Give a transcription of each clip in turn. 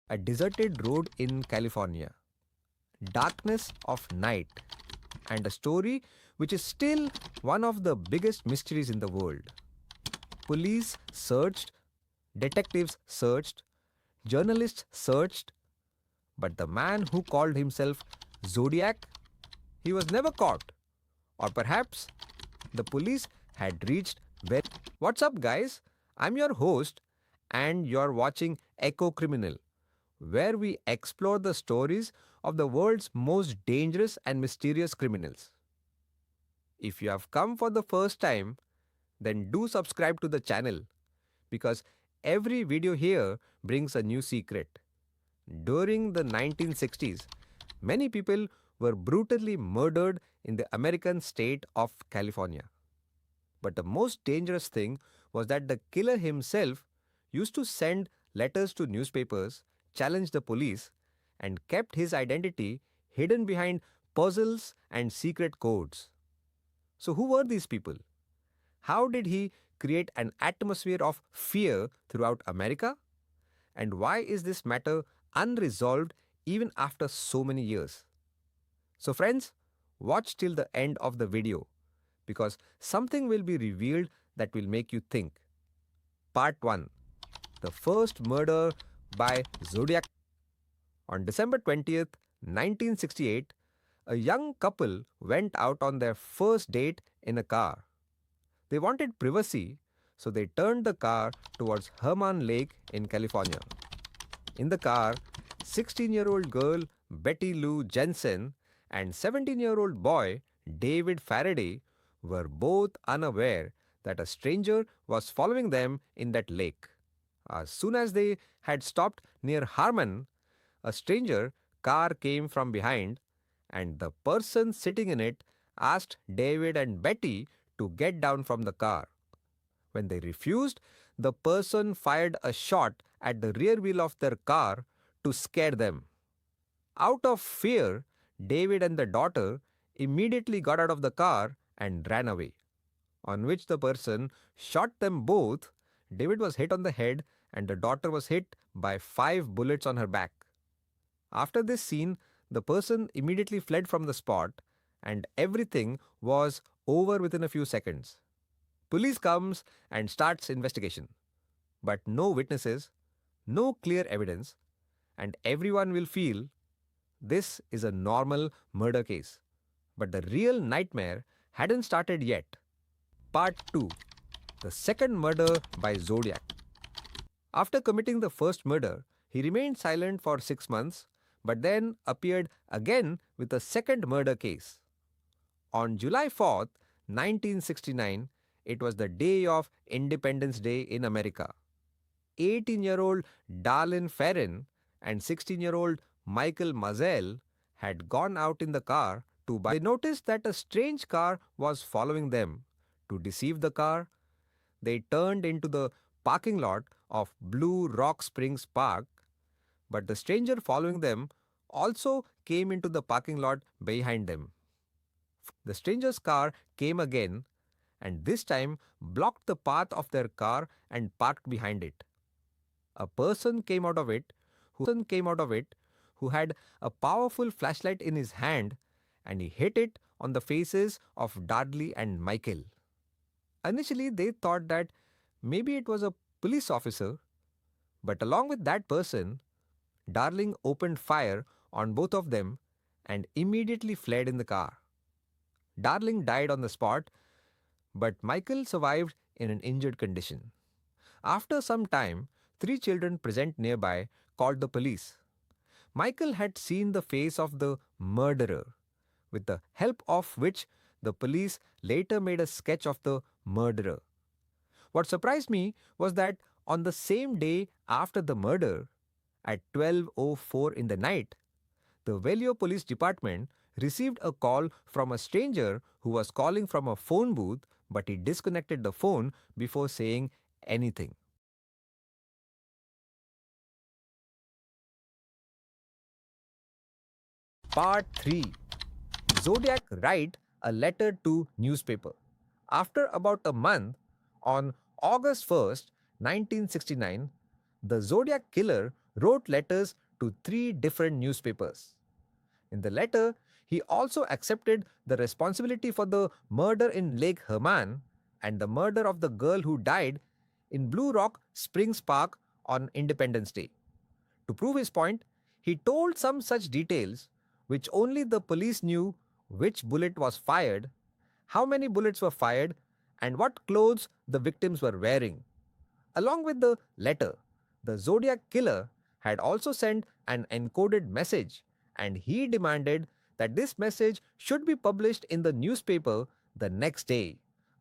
A deserted road in California, darkness of night, and a story which is still one of the biggest mysteries in the world. Police searched, detectives searched, journalists searched, but the man who called himself Zodiac, he was never caught. Or perhaps the police had reached where. What's up, guys? I'm your host, and you're watching Echo Criminal, where we explore the stories of the world's most dangerous and mysterious criminals. If you have come for the first time, then do subscribe to the channel because every video here brings a new secret. During the 1960s, many people were brutally murdered in the American state of California. But the most dangerous thing was that the killer himself used to send letters to newspapers, challenge the police, and kept his identity hidden behind puzzles and secret codes. So, who were these people? How did he create an atmosphere of fear throughout America? And why is this matter unresolved even after so many years? So, friends, watch till the end of the video because something will be revealed that will make you think. Part 1. The first murder by Zodiac. On December 20th, 1968, a young couple went out on their first date in a car. They wanted privacy, so they turned the car towards Herman Lake in California. In the car, 16-year-old girl Betty Lou Jensen and 17-year-old boy David Faraday were both unaware that a stranger was following them in that lake. As soon as they had stopped near Harmon, a stranger car came from behind, and the person sitting in it asked David and Betty to get down from the car. When they refused, the person fired a shot at the rear wheel of their car to scare them. Out of fear, David and the daughter immediately got out of the car and ran away. On which the person shot them both. David was hit on the head and the daughter was hit by 5 bullets on her back. After this scene, the person immediately fled from the spot and everything was over within a few seconds. Police comes and starts investigation. But no witnesses, no clear evidence, and everyone will feel this is a normal murder case. But the real nightmare hadn't started yet. Part 2. The second murder by Zodiac. After committing the first murder, he remained silent for 6 months, but then appeared again with a second murder case. On July 4th, 1969, it was the day of Independence Day in America. 18-year-old Darlene Ferrin and 16-year-old Michael Mazel had gone out in the car to buy. They noticed that a strange car was following them. To deceive the car, they turned into the parking lot of Blue Rock Springs Park, but the stranger following them also came into the parking lot behind them. The stranger's car came again and this time blocked the path of their car and parked behind it. A person came out of it who had a powerful flashlight in his hand and he hit it on the faces of Dudley and Michael. Initially, they thought that maybe it was a police officer, but along with that person, Darling opened fire on both of them and immediately fled in the car. Darling died on the spot, but Michael survived in an injured condition. After some time, 3 children present nearby called the police. Michael had seen the face of the murderer, with the help of which the police later made a sketch of the murderer. What surprised me was that on the same day after the murder, at 12:04 in the night, the Vallejo Police Department received a call from a stranger who was calling from a phone booth, but he disconnected the phone before saying anything. Part 3. Zodiac write a letter to newspaper. After about a month, on August 1st, 1969, the Zodiac killer wrote letters to 3 different newspapers. In the letter, he also accepted the responsibility for the murder in Lake Herman and the murder of the girl who died in Blue Rock Springs Park on Independence Day. To prove his point, he told some such details which only the police knew: which bullet was fired, how many bullets were fired, and what clothes the victims were wearing. Along with the letter, the Zodiac killer had also sent an encoded message, and he demanded that this message should be published in the newspaper the next day.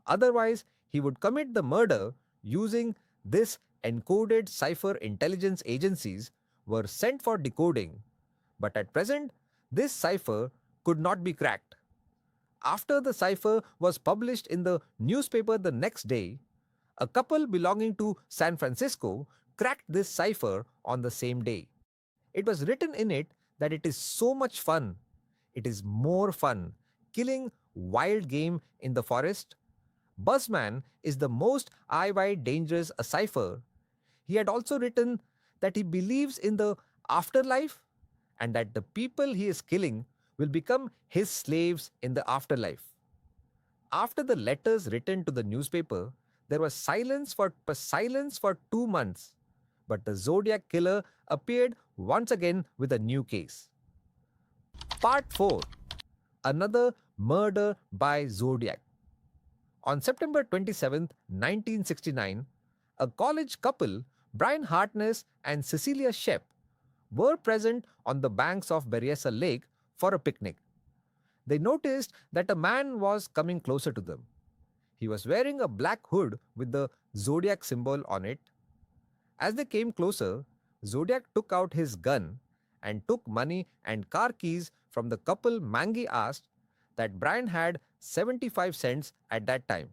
Otherwise, he would commit the murder. Using this encoded cipher, intelligence agencies were sent for decoding, but at present, this cipher could not be cracked. After the cipher was published in the newspaper the next day, a couple belonging to San Francisco cracked this cipher on the same day. It was written in it that it is so much fun. It is more fun killing wild game in the forest. Buzzman is the most IY dangerous a cipher. He had also written that he believes in the afterlife and that the people he is killing will become his slaves in the afterlife. After the letters written to the newspaper, there was silence for 2 months, but the Zodiac killer appeared once again with a new case. Part 4. Another murder by Zodiac. On September 27, 1969, a college couple, Brian Hartness and Cecilia Shep, were present on the banks of Berryessa Lake for a picnic. They noticed that a man was coming closer to them. He was wearing a black hood with the Zodiac symbol on it. As they came closer, Zodiac took out his gun and took money and car keys from the couple. Mangi asked that Brian had 75 cents at that time,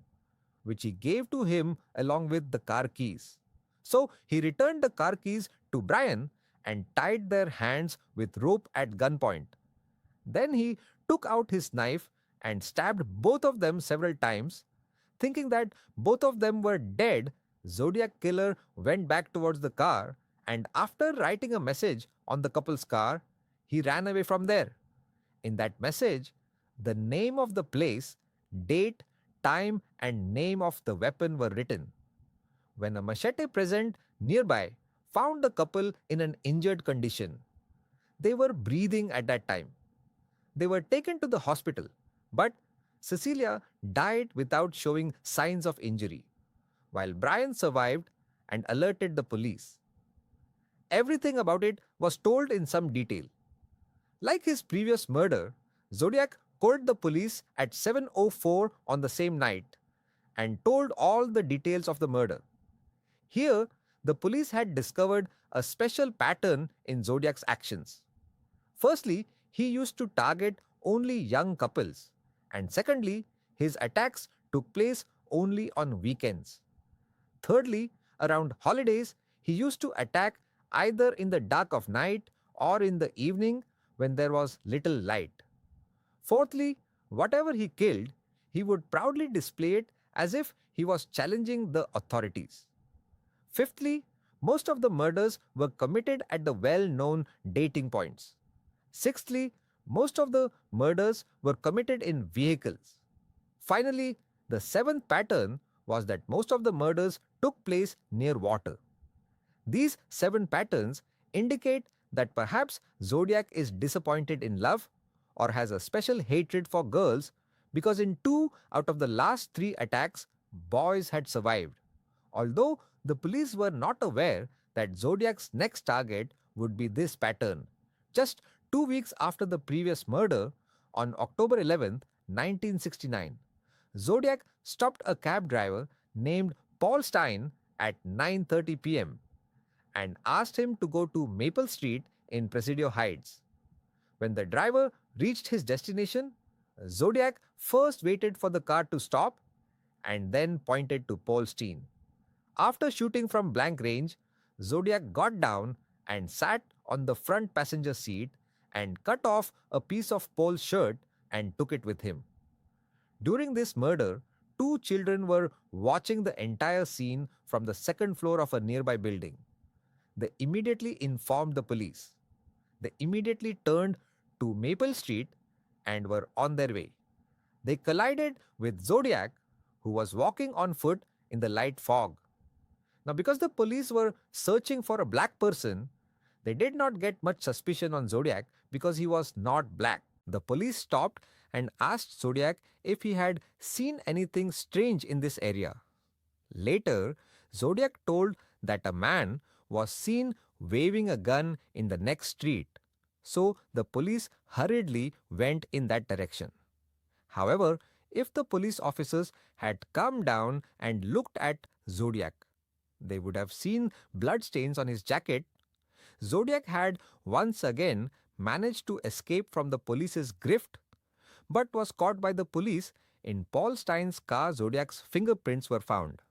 which he gave to him along with the car keys. So he returned the car keys to Brian and tied their hands with rope at gunpoint. Then he took out his knife and stabbed both of them several times. Thinking that both of them were dead, Zodiac killer went back towards the car, and after writing a message on the couple's car, he ran away from there. In that message, the name of the place, date, time, and name of the weapon were written. When a machete present nearby found the couple in an injured condition, they were breathing at that time. They were taken to the hospital, but Cecilia died without showing signs of injury, while Brian survived and alerted the police. Everything about it was told in some detail. Like his previous murder, Zodiac called the police at 7:04 on the same night and told all the details of the murder. Here, the police had discovered a special pattern in Zodiac's actions. Firstly, he used to target only young couples, and secondly, his attacks took place only on weekends. Thirdly, around holidays, he used to attack either in the dark of night or in the evening when there was little light. Fourthly, whatever he killed, he would proudly display it as if he was challenging the authorities. Fifthly, most of the murders were committed at the well-known dating points. Sixthly, most of the murders were committed in vehicles. Finally, the seventh pattern was that most of the murders took place near water. These 7 patterns indicate that perhaps Zodiac is disappointed in love or has a special hatred for girls, because in 2 out of the last 3 attacks, boys had survived. Although the police were not aware that Zodiac's next target would be this pattern. Just 2 weeks after the previous murder, on October 11, 1969, Zodiac stopped a cab driver named Paul Stein at 9:30 p.m. and asked him to go to Maple Street in Presidio Heights. When the driver reached his destination, Zodiac first waited for the car to stop and then pointed to Paul Stein. After shooting from blank range, Zodiac got down and sat on the front passenger seat and cut off a piece of Paul's shirt and took it with him. During this murder, 2 children were watching the entire scene from the second floor of a nearby building. They immediately informed the police. They immediately turned to Maple Street and were on their way. They collided with Zodiac, who was walking on foot in the light fog. Now, because the police were searching for a black person, they did not get much suspicion on Zodiac because he was not black. The police stopped and asked Zodiac if he had seen anything strange in this area. Later, Zodiac told that a man was seen waving a gun in the next street, so the police hurriedly went in that direction. However, if the police officers had come down and looked at Zodiac, they would have seen bloodstains on his jacket. Zodiac had once again managed to escape from the police's grift, but was caught by the police. In Paul Stein's car, Zodiac's fingerprints were found.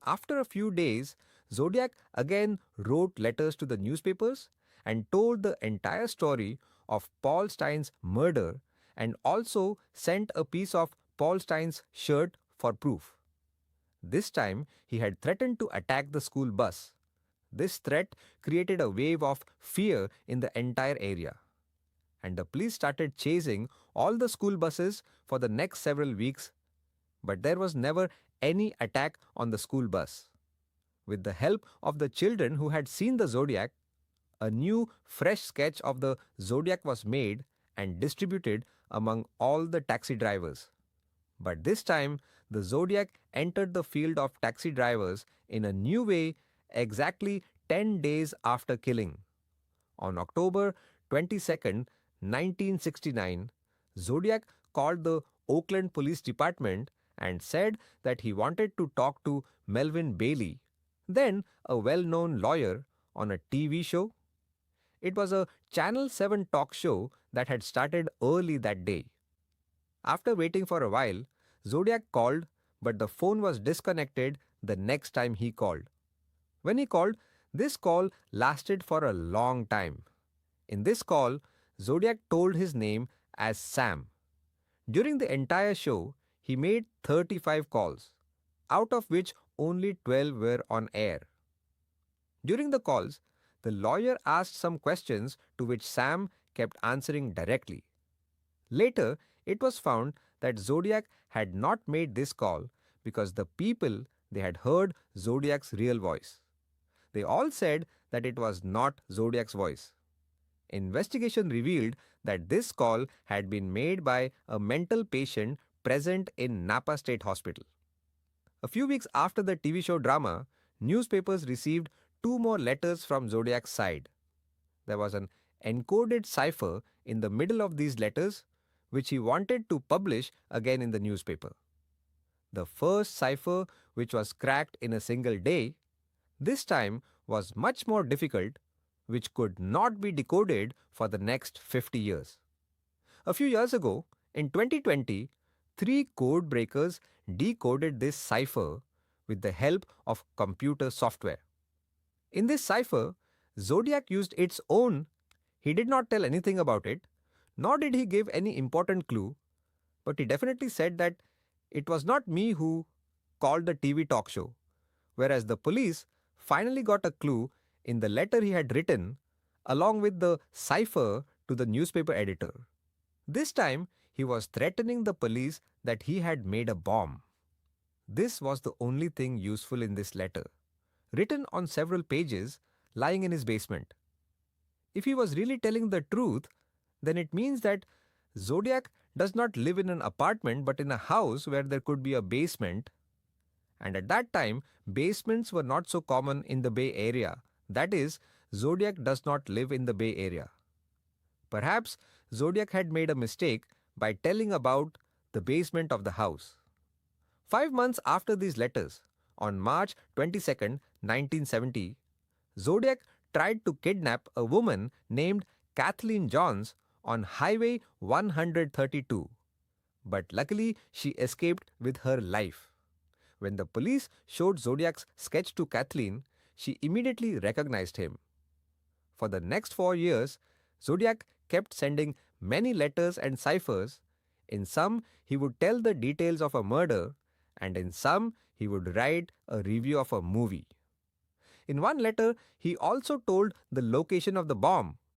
After a few days, Zodiac again wrote letters to the newspapers and told the entire story of Paul Stein's murder, and also sent a piece of Paul Stein's shirt for proof. This time, he had threatened to attack the school bus. This threat created a wave of fear in the entire area, and the police started chasing all the school buses for the next several weeks, but there was never any attack on the school bus. With the help of the children who had seen the Zodiac, a new, fresh sketch of the Zodiac was made and distributed among all the taxi drivers. But this time, the Zodiac entered the field of taxi drivers in a new way exactly 10 days after killing. On October 22nd, 1969, Zodiac called the Oakland Police Department and said that he wanted to talk to Melvin Bailey, then a well-known lawyer, on a TV show. It was a Channel 7 talk show that had started early that day. After waiting for a while, Zodiac called, but the phone was disconnected the next time he called. When he called, this call lasted for a long time. In this call, Zodiac told his name as Sam. During the entire show, he made 35 calls, out of which only 12 were on air. During the calls, the lawyer asked some questions to which Sam kept answering directly. Later, it was found that Zodiac had not made this call because the people, they had heard Zodiac's real voice. They all said that it was not Zodiac's voice. Investigation revealed that this call had been made by a mental patient present in Napa State Hospital. A few weeks after the TV show drama, newspapers received 2 more letters from Zodiac's side. There was an encoded cipher in the middle of these letters, which he wanted to publish again in the newspaper. The first cipher, which was cracked in a single day, this time was much more difficult, which could not be decoded for the next 50 years. A few years ago, in 2020, 3 code breakers decoded this cipher with the help of computer software. In this cipher, Zodiac used its own. He did not tell anything about it, nor did he give any important clue, but he definitely said that it was not me who called the TV talk show, whereas the police finally got a clue in the letter he had written along with the cipher to the newspaper editor. This time, he was threatening the police that he had made a bomb. This was the only thing useful in this letter, written on several pages, lying in his basement. If he was really telling the truth, then it means that Zodiac does not live in an apartment but in a house where there could be a basement. And at that time, basements were not so common in the Bay Area. That is, Zodiac does not live in the Bay Area. Perhaps Zodiac had made a mistake by telling about the basement of the house. 5 months after these letters, on March 22nd, 1970, Zodiac tried to kidnap a woman named Kathleen Johns on Highway 132. But luckily, she escaped with her life. When the police showed Zodiac's sketch to Kathleen, she immediately recognized him. For the next 4 years, Zodiac kept sending many letters and ciphers. In some, he would tell the details of a murder, and in some, he would write a review of a movie. In one letter, he also told the location of the bomb.